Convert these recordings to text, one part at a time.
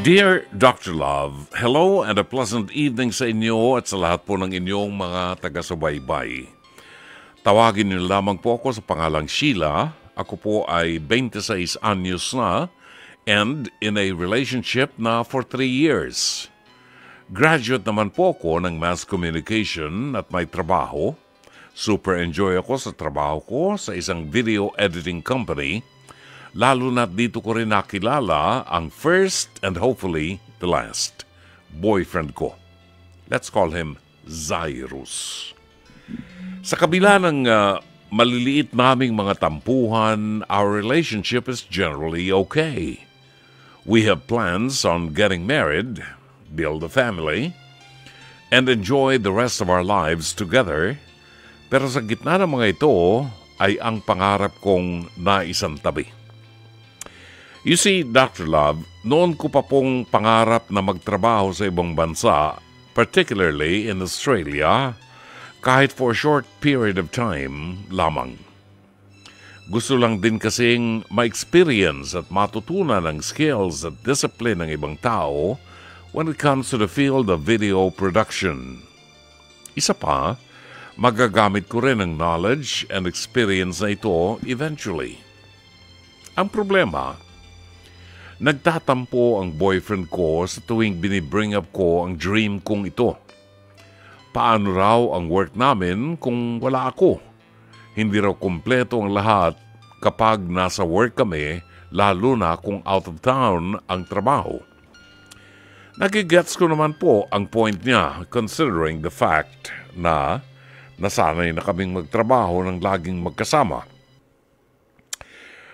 Dear Dr. Love, hello and a pleasant evening sa inyo at sa lahat po ng inyong mga taga-subaybay. Tawagin niyo lamang po ako sa pangalang Sheila. Ako po ay 26 anyos na and in a relationship na for 3 years. Graduate naman po ako ng Mass Communication at may trabaho. Super enjoy ako sa trabaho ko sa isang video editing company. Lalo na dito ko rin nakilala ang first and hopefully the last boyfriend ko. Let's call him Zairus. Sa kabila ng maliliit naming mga tampuhan, our relationship is generally okay. We have plans on getting married, build a family, and enjoy the rest of our lives together. Pero sa gitna ng mga ito ay ang pangarap kong naisantabi. You see, Dr. Love, noon ko pa pong pangarap na magtrabaho sa ibang bansa, particularly in Australia, kahit for a short period of time lamang. Gusto lang din kasing ma-experience at matutunan ang skills at discipline ng ibang tao when it comes to the field of video production. Isa pa, magagamit ko rin ang knowledge and experience na ito eventually. Ang problema, nagtatampo ang boyfriend ko sa tuwing binibring up ko ang dream kong ito. Paano raw ang work namin kung wala ako? Hindi raw kumpleto ang lahat kapag nasa work kami, lalo na kung out of town ang trabaho. Nagigets ko naman po ang point niya considering the fact na nasanay na kaming magtrabaho ng laging magkasama.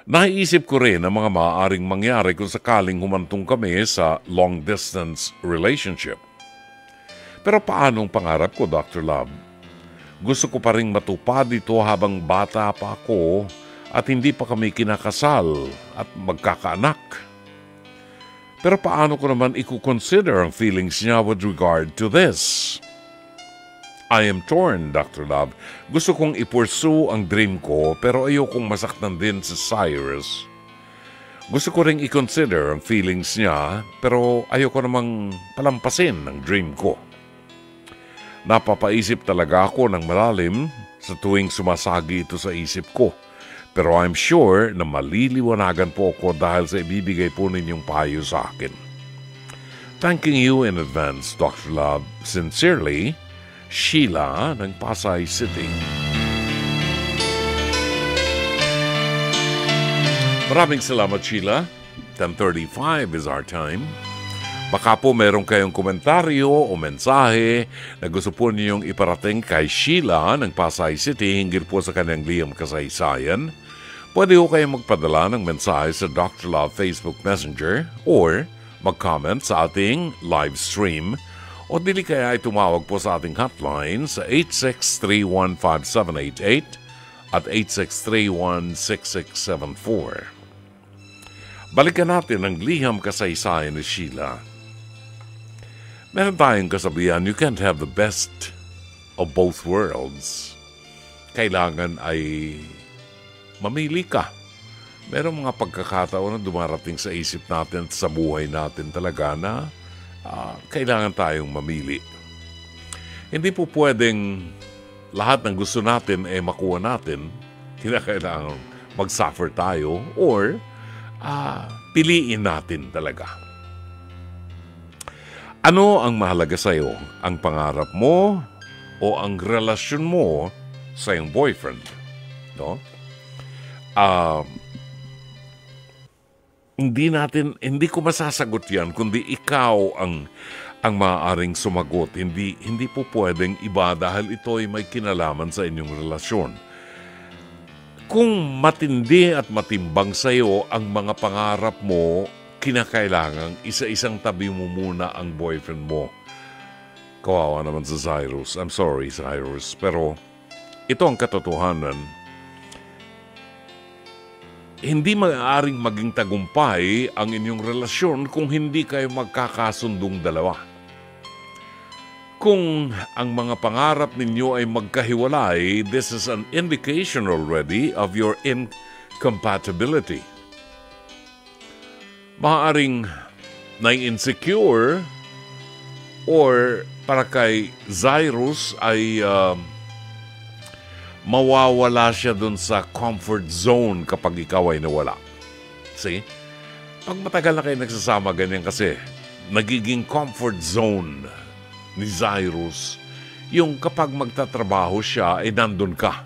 Naiisip ko rin ang mga maaaring mangyari kung sakaling humantong kami sa long-distance relationship. Pero paanong pangarap ko, Dr. Love? Gusto ko pa rin matupad ito habang bata pa ako at hindi pa kami kinakasal at magkakaanak. Pero paano ko naman i-consider ang feelings niya with regard to this? I am torn, Dr. Love. Gusto kong i-pursue ang dream ko pero ayokong masaktan din si Cyrus. Gusto ko ring i-consider ang feelings niya pero ayoko namang palampasin ang dream ko. Napapaisip talaga ako ng malalim sa tuwing sumasagi ito sa isip ko. Pero I'm sure na maliliwanagan po ako dahil sa ibibigay po ninyong payo sa akin. Thanking you in advance, Dr. Love. Sincerely, Sheila ng Pasay City. Maraming salamat, Sheila. 10:35 is our time. Baka po meron kayong komentaryo o mensahe na gusto po ninyong iparating kay Sheila ng Pasay City hinggil po sa kanyang liham kasaysayan. Pwede po kayong magpadala ng mensahe sa Dr. Love Facebook Messenger or mag-comment sa ating live stream o dili kaya ay tumawag po sa ating hotline sa 86315788 at 86316674. Balikan natin ang liham kasaysayan ni Sheila. Meron tayong kasabihan, you can't have the best of both worlds. Kailangan ay mamili ka. Merong mga pagkakataon na dumarating sa isip natin at sa buhay natin talaga na kailangan tayong mamili. Hindi po pwedeng lahat ng gusto natin ay makuha natin. Kailangan mag-suffer tayo or piliin natin talaga. Ano ang mahalaga sa iyo? Ang pangarap mo o ang relasyon mo sa iyong boyfriend? No? Hindi ko masasagot yan kundi ikaw ang maaaring sumagot. Hindi po pwedeng iba dahil ito ay may kinalaman sa inyong relasyon. Kung matindi at matimbang sa iyo ang mga pangarap mo, kinakailangang isa-isang tabi mo muna ang boyfriend mo. Kawawa naman sa Cyrus. I'm sorry, Cyrus. Pero ito ang katotohanan. Hindi maaaring maging tagumpay ang inyong relasyon kung hindi kayo magkakasundong dalawa. Kung ang mga pangarap ninyo ay magkahiwalay, this is an indication already of your incompatibility. Maaaring na insecure or para kay Cyrus ay mawawala siya dun sa comfort zone kapag ikaw ay nawala. See? Pag matagal na kayo nagsasama, ganyan kasi, nagiging comfort zone ni Cyrus yung kapag magtatrabaho siya, ay nandun ka.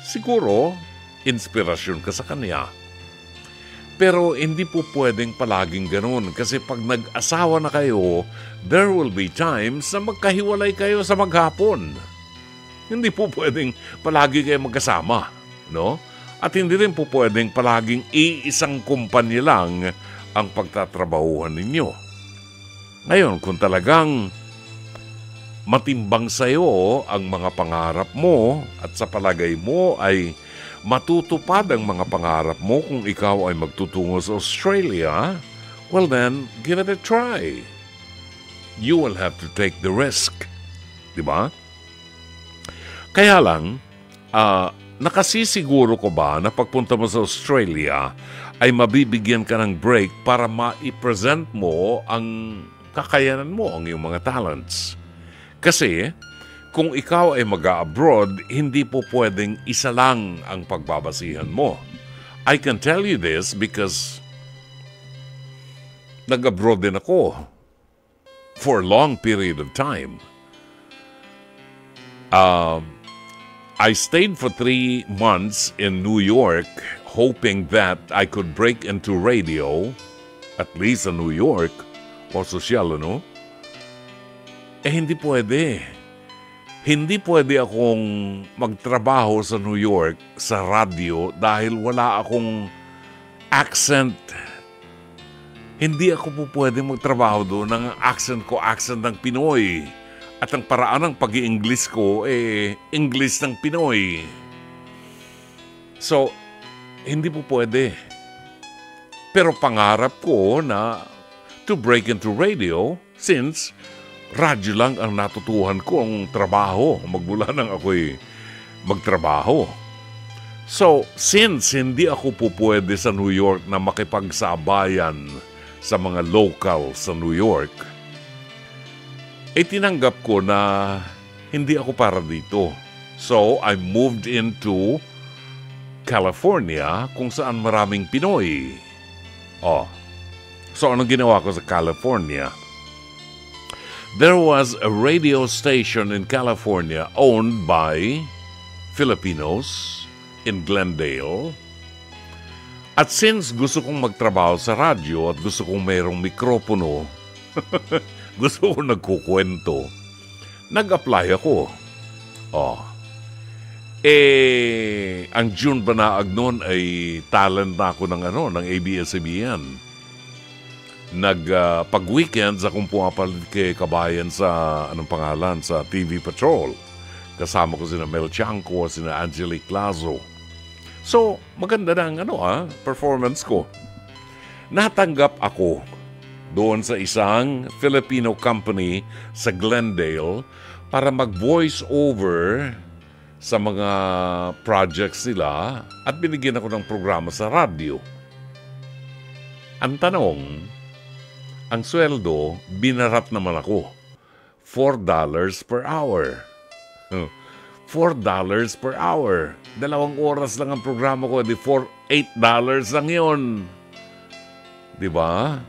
Siguro, inspirasyon ka sa kanya. Pero hindi po pwedeng palaging ganun kasi pag nag-asawa na kayo, there will be times na magkahiwalay kayo sa maghapon. Hindi po pwedeng palagi kayo magkasama, no? At hindi rin po pwedeng palaging iisang kumpanya lang ang pagtatrabahuhan ninyo. Ngayon, kung talagang matimbang sa iyo ang mga pangarap mo at sa palagay mo ay matutupad ang mga pangarap mo kung ikaw ay magtutungo sa Australia, well then, give it a try. You will have to take the risk. Diba? Kaya lang, nakasisiguro ko ba na pagpunta mo sa Australia ay mabibigyan ka ng break para ma-present mo ang kakayanan mo, ang iyong mga talents. Kasi, kung ikaw ay mag-abroad, hindi po pwedeng isa lang ang pagbabasihan mo. I can tell you this because nag-abroad din ako for a long period of time. I stayed for 3 months in New York hoping that I could break into radio, at least in New York, o sosyal, ano? Hindi pwede. Hindi pwede akong magtrabaho sa New York sa radyo dahil wala akong accent. Hindi ako po pwede magtrabaho doon ng accent ko, accent ng Pinoy. At ang paraan ng pag-i-English ko, English ng Pinoy. So, hindi po pwede. Pero pangarap ko na to break into radio since radyo lang ang natutuhan kong trabaho magmula nang ako'y magtrabaho. So, since hindi ako po pwede sa New York na makipagsabayan sa mga local sa New York, tinanggap ko na hindi ako para dito. So, I moved into California kung saan maraming Pinoy. So anong ginawa ko sa California? There was a radio station in California owned by Filipinos in Glendale. At since gusto kong magtrabaho sa radyo at gusto kong mayroong mikropono, gusto kong nagkukwento, nag-apply ako. Ang June Banaag noon ay talent na ako ng ABS-CBN. Pag-weekends akong pumapalit kay kabayan sa, sa TV Patrol. Kasama ko sina Mel Chanco, sina Angelique Lazo. So, maganda na ang performance ko. Natanggap ako doon sa isang Filipino company sa Glendale para mag-voice over sa mga projects nila at binigyan ako ng programa sa radyo. Ang tanong, ang sweldo, binarat naman ako. $4 per hour. $4 per hour. 2 oras lang ang programa ko, $8 lang yun. Diba?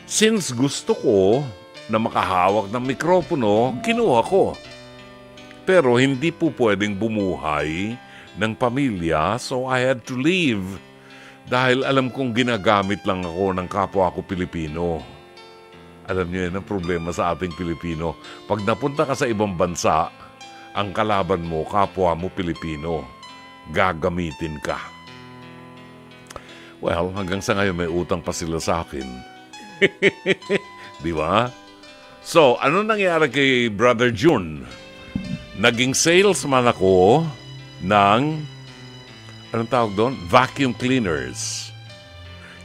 Since gusto ko na makahawak ng mikropono, kinuha ko. Pero hindi po pwedeng bumuhay ng pamilya, so I had to leave. Dahil alam kong ginagamit lang ako ng kapwa ko Pilipino. Alam niyo yan ang problema sa ating Pilipino. Pag napunta ka sa ibang bansa, ang kalaban mo, kapwa mo Pilipino. Gagamitin ka. Well, hanggang sa ngayon may utang pa sila sa akin. Di ba? So, ano nangyari kay Brother June? Naging salesman ako ng anong tawag doon? Vacuum cleaners.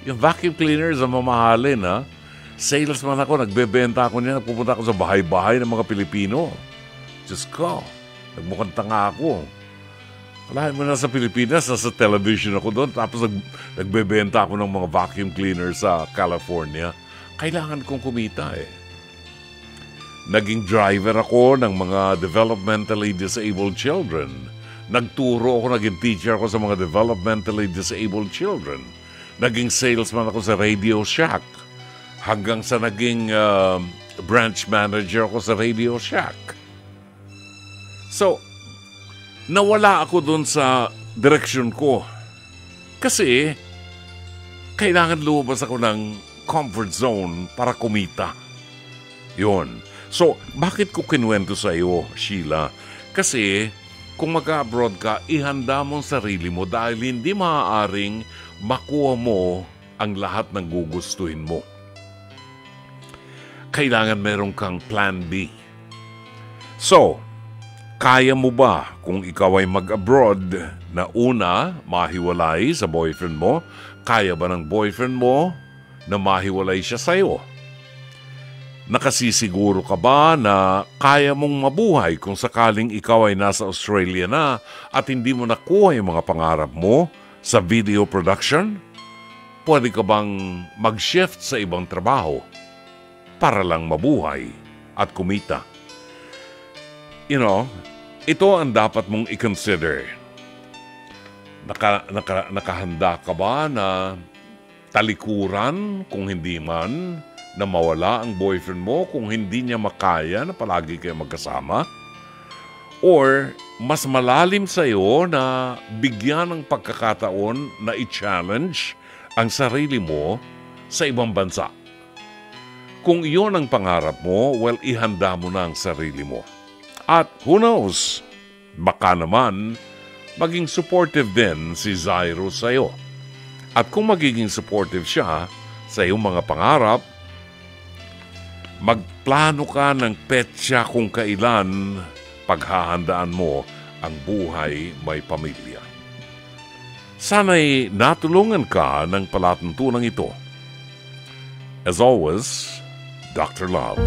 Yung vacuum cleaners ang mamahalin, ha? Salesman ako, nagbebenta ako niya, nagpupunta ako sa bahay-bahay ng mga Pilipino. Diyos ko, nagmukhang tanga ako. Alahin mo na sa Pilipinas, nasa television ako doon, tapos nagbebenta ako ng mga vacuum cleaners sa California. kailangan kong kumita eh. Naging driver ako ng mga developmentally disabled children. Nagturo ako, naging teacher ako sa mga developmentally disabled children. Naging salesman ako sa Radio Shack. Hanggang sa naging branch manager ako sa Radio Shack. So, nawala ako dun sa direksyon ko. Kasi, kailangan lumabas ako ng comfort zone para kumita. Yun. So, bakit ko kinuwento sa iyo, Sheila? Kasi, kung mag-abroad ka, ihanda mo ang sarili mo dahil hindi maaaring makuha mo ang lahat ng gugustuhin mo. Kailangan meron kang plan B. So, kaya mo ba kung ikaw ay mag-abroad na una, mahiwalay sa boyfriend mo? Kaya ba ng boyfriend mo na mahiwalay siya sa'yo? Nakasisiguro ka ba na kaya mong mabuhay kung sakaling ikaw ay nasa Australia na at hindi mo nakuha yung mga pangarap mo sa video production? Pwede ka bang mag-shift sa ibang trabaho para lang mabuhay at kumita? You know, ito ang dapat mong i-consider. Nakahanda ka ba na talikuran kung hindi man na mawala ang boyfriend mo kung hindi niya makaya na palagi kayo magkasama? Or mas malalim sa iyo na bigyan ng pagkakataon na i-challenge ang sarili mo sa ibang bansa? Kung iyon ang pangarap mo, well, ihanda mo na ang sarili mo. At who knows, baka naman maging supportive din si Zyro sa iyo. At kung magiging supportive siya sa iyong mga pangarap, magplano ka ng petsa kung kailan paghahandaan mo ang buhay may pamilya. Sana'y natulungan ka ng palatuntunang ito. As always, Dr. Love.